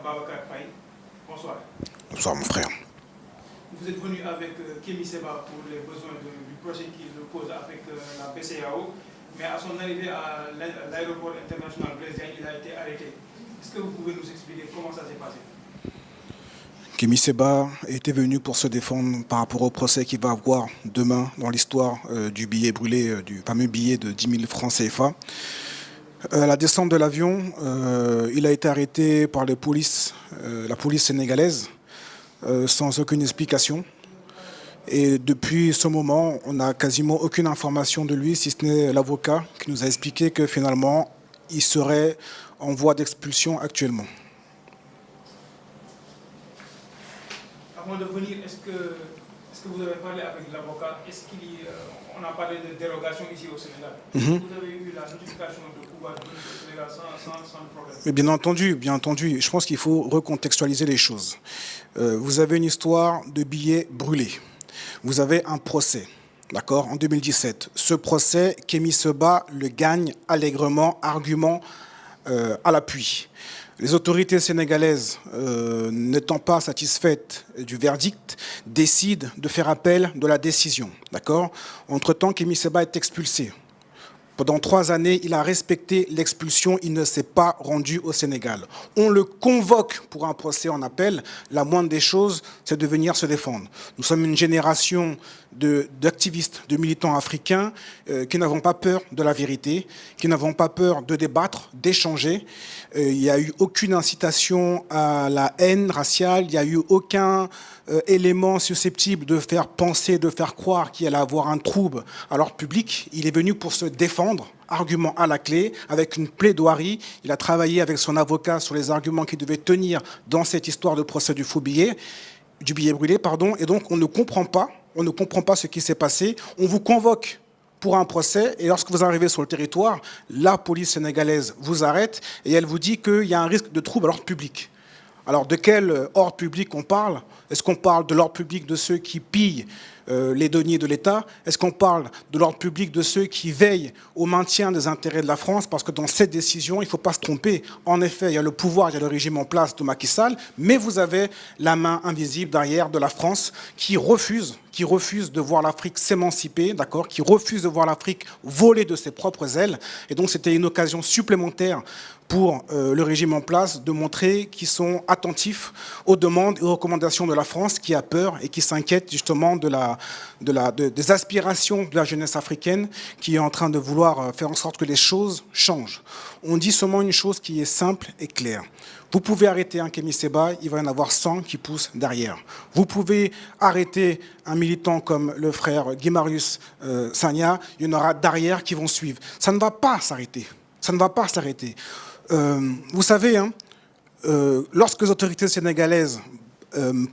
Babacar Faye. Bonsoir. Bonsoir mon frère. Vous êtes venu avec Kémy Séba pour les besoins du procès qu'il pose avec la BCEAO, mais à son arrivée à l'aéroport international Blaise Diagne, il a été arrêté. Est-ce que vous pouvez nous expliquer comment ça s'est passé? Kémy Séba était venu pour se défendre par rapport au procès qu'il va avoir demain dans l'histoire du billet brûlé, du fameux billet de 10 000 francs CFA. À la descente de l'avion, il a été arrêté par la police sénégalaise sans aucune explication. Et depuis ce moment, on n'a quasiment aucune information de lui, si ce n'est l'avocat qui nous a expliqué que finalement, il serait en voie d'expulsion actuellement. Avant de venir, est-ce que vous avez parlé avec l'avocat? Est-ce qu'on a parlé de dérogation ici au Sénégal? Vous avez eu la notification de pouvoir venir au Sénégal sans problème? Mais bien entendu. Je pense qu'il faut recontextualiser les choses. Vous avez une histoire de billets brûlés. Vous avez un procès, d'accord, en 2017. Ce procès, Kémy Séba le gagne allègrement, argument à l'appui. Les autorités sénégalaises, n'étant pas satisfaites du verdict, décident de faire appel de la décision. D'accord ? Entre-temps, Kémy Séba est expulsé. Pendant 3 années, il a respecté l'expulsion, il ne s'est pas rendu au Sénégal. On le convoque pour un procès en appel. La moindre des choses, c'est de venir se défendre. Nous sommes une génération d'activistes, de militants africains qui n'avons pas peur de la vérité, qui n'avons pas peur de débattre, d'échanger. Il n'y a eu aucune incitation à la haine raciale, il n'y a eu aucun élément susceptible de faire penser, de faire croire qu'il allait avoir un trouble à l'ordre public. Il est venu pour se défendre, argument à la clé, avec une plaidoirie. Il a travaillé avec son avocat sur les arguments qu'il devait tenir dans cette histoire de procès du billet brûlé, et donc on ne comprend pas ce qui s'est passé. On vous convoque pour un procès, et lorsque vous arrivez sur le territoire, la police sénégalaise vous arrête et elle vous dit qu'il y a un risque de trouble à l'ordre public. Alors de quel ordre public on parle? Est-ce qu'on parle de l'ordre public de ceux qui pillent les deniers de l'État? Est-ce qu'on parle de l'ordre public de ceux qui veillent au maintien des intérêts de la France? Parce que dans cette décision, il ne faut pas se tromper. En effet, il y a le pouvoir, il y a le régime en place de Macky Sall, mais vous avez la main invisible derrière de la France qui refuse de voir l'Afrique s'émanciper, d'accord, qui refuse de voir l'Afrique voler de ses propres ailes. Et donc c'était une occasion supplémentaire pour le régime en place de montrer qu'ils sont attentifs aux demandes et aux recommandations de la France, qui a peur et qui s'inquiète justement des aspirations de la jeunesse africaine, qui est en train de vouloir faire en sorte que les choses changent. On dit seulement une chose qui est simple et claire. Vous pouvez arrêter un Kémy Séba, il va y en avoir 100 qui poussent derrière. Vous pouvez arrêter un militant comme le frère Guy-Marius Sagna, il y en aura derrière qui vont suivre. Ça ne va pas s'arrêter. Ça ne va pas s'arrêter. Vous savez, lorsque les autorités sénégalaises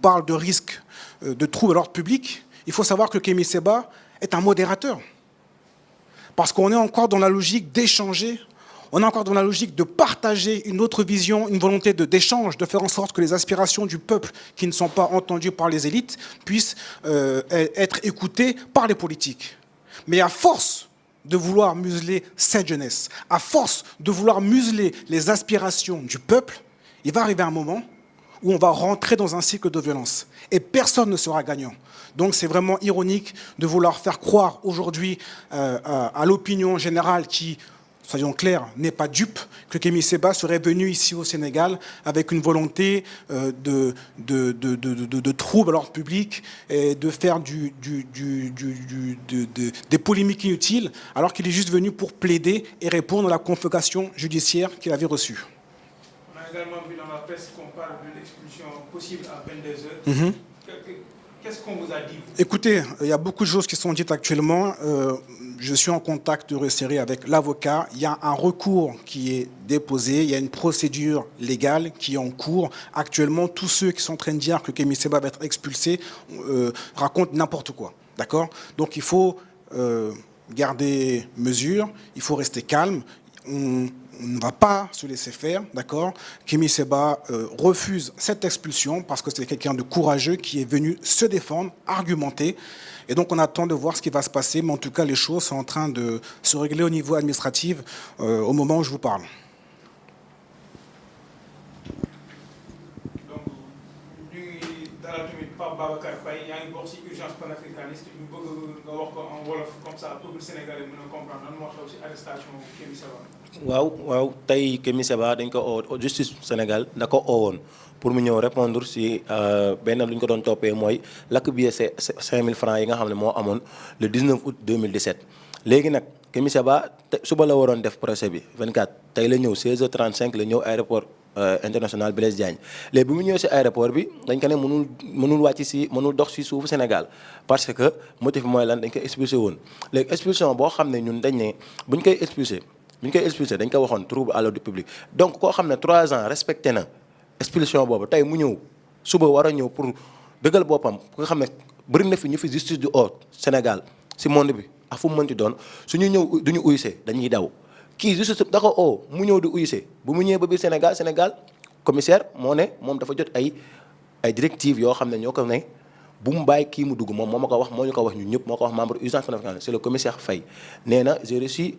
parlent de risque de troubles à l'ordre public, il faut savoir que Kémy Séba est un modérateur. Parce qu'on est encore dans la logique d'échanger, on est encore dans la logique de partager une autre vision, une volonté d'échange, de faire en sorte que les aspirations du peuple qui ne sont pas entendues par les élites puissent être écoutées par les politiques. Mais à force de vouloir museler cette jeunesse, à force de vouloir museler les aspirations du peuple, il va arriver un moment où on va rentrer dans un cycle de violence. Et personne ne sera gagnant. Donc c'est vraiment ironique de vouloir faire croire aujourd'hui à l'opinion générale qui, soyons clairs, n'est pas dupe, que Kémy Séba serait venu ici au Sénégal avec une volonté de trouble à l'ordre public et de faire des polémiques inutiles, alors qu'il est juste venu pour plaider et répondre à la convocation judiciaire qu'il avait reçue. On a également vu dans la presse qu'on parle d'une expulsion possible à 22 heures. Qu'est-ce qu'on vous a dit? Écoutez, il y a beaucoup de choses qui sont dites actuellement. Je suis en contact resserré avec l'avocat. Il y a un recours qui est déposé. Il y a une procédure légale qui est en cours. Actuellement, tous ceux qui sont en train de dire que Kémy Séba va être expulsé racontent n'importe quoi. D'accord? Donc il faut garder mesure. Il faut rester calme. On ne va pas se laisser faire, d'accord? Kémy Séba refuse cette expulsion parce que c'est quelqu'un de courageux qui est venu se défendre, argumenter. Et donc on attend de voir ce qui va se passer, mais en tout cas les choses sont en train de se régler au niveau administratif au moment où je vous parle. dalal tamit Pape Babacar Faye yaa ngi bokk ci urgence panafricaniste ñu bëgg nga wax ko en wolof comme ça peuple sénégalais mën a comprendre lan moo xew ci arrestation Kémi Séba. waaw tey Kémi Séba dañ ko oo justice Sénégal da ko oowoon pour mu ñëw répondre ci benn lu ñu ko doon toppee mooy lakk billet 5000 francs yi nga xam ne moo amoon le 19 août 2017. léegi nag Kémi Séba suba la waroon def procès bi 24 tey la ñëw 16h35 la ñëw aéroport international Blaise Diagne léegi bi mu ñëwee ci aéroport bi dañ ko ne mënul wàcc ci mënul dox ci suufu Sénégal parce que motif bi mooy lan dañ ko expulsé woon. léegi expulsion boo xam ne ñun dañ ne buñ koy expulsé dañ ko waxoon trouble à l'ordre public donc koo xam ne 3 ans respecté na expulsion boobu tey mu ñëw suba war a ñëw pour dëggal boppam nga xam ne bëri na fi ñu fi justice du hors Sénégal ci monde bi ak fu mu mënti doon suñu ñëw duñu uyse dañuy daw. kii juste da ko oo mu ñëw di uyse bu mu ñëwee ba biir Sénégal commissaire moo ne moom dafa jot ay directives yoo xam ne ñoo ko ne bu mu bàyyi kii mu dugg moom moo ma ko wax moo ñu ko wax ñun ñëpp moo ko wax membre urgence panafricaine c'est le commissaire Faye nee na j'ai reçu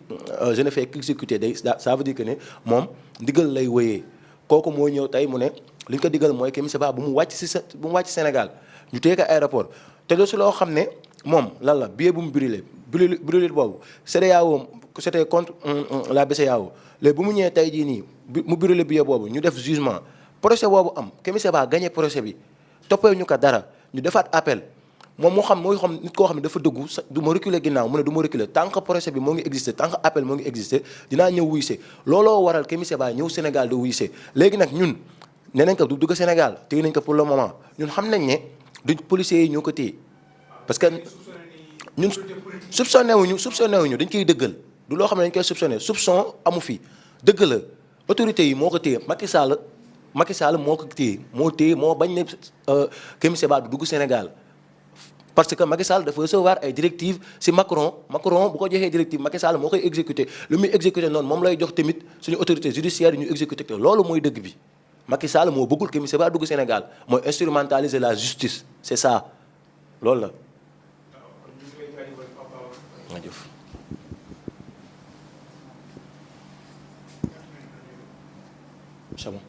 je ne fais qu'exécuter day ça veut dire que ne moom ndigal lay wëyee kooku moo ñëw tey mu ne li ñu ko digal mooy Kémi Séba bu mu wàcc Sénégal ñu téye ko aéroport te de su loo xam ne moom lan la billet bu mu brûlé boobu CEDEAO c'était contre la BCEAO léegi bu mu ñëwee tey jii nii mu brûlé billet boobu ñu def jugement procès boobu am Kémi Séba gagné procès bi toppee ñu ko dara ñu defaat appel moom mooy xam nit koo xam ne dafa dëggu du ma reculer ginnaaw mu ne du ma reculer tant que procès bi moo ngi existé tant que appel moo ngi existé dinaa ñëw wuyse looloo waral Kémi Séba ñëw Sénégal di wuyse léegi nag ñun nee nañ ko du dugg Sénégal téye nañ ko pour le moment ñun xam nañ ne du policiers yi ñoo ko téye parce que ñun soupçonné wuñu dañ koy dëggal du loo xam ne dañ koy soupçon amu fi dëgg la autorités yi moo ko téye Macky Sall moo ko téye moo bañ ne Kémi Séba du dugg Sénégal parce que Macky Sall dafa recevoir ay directives ci Macron bu ko joxee directive Macky Sall moo koy exécuter lu muy exécuter noonu moom lay jox tamit suñu autorité judiciaire yi ñu exécuter ko loolu mooy dëgg bi Macky Sall moo bëggul Kémi Séba dugg Sénégal mooy instrumentaliser la justice c'est ça loolu la. C'est bon.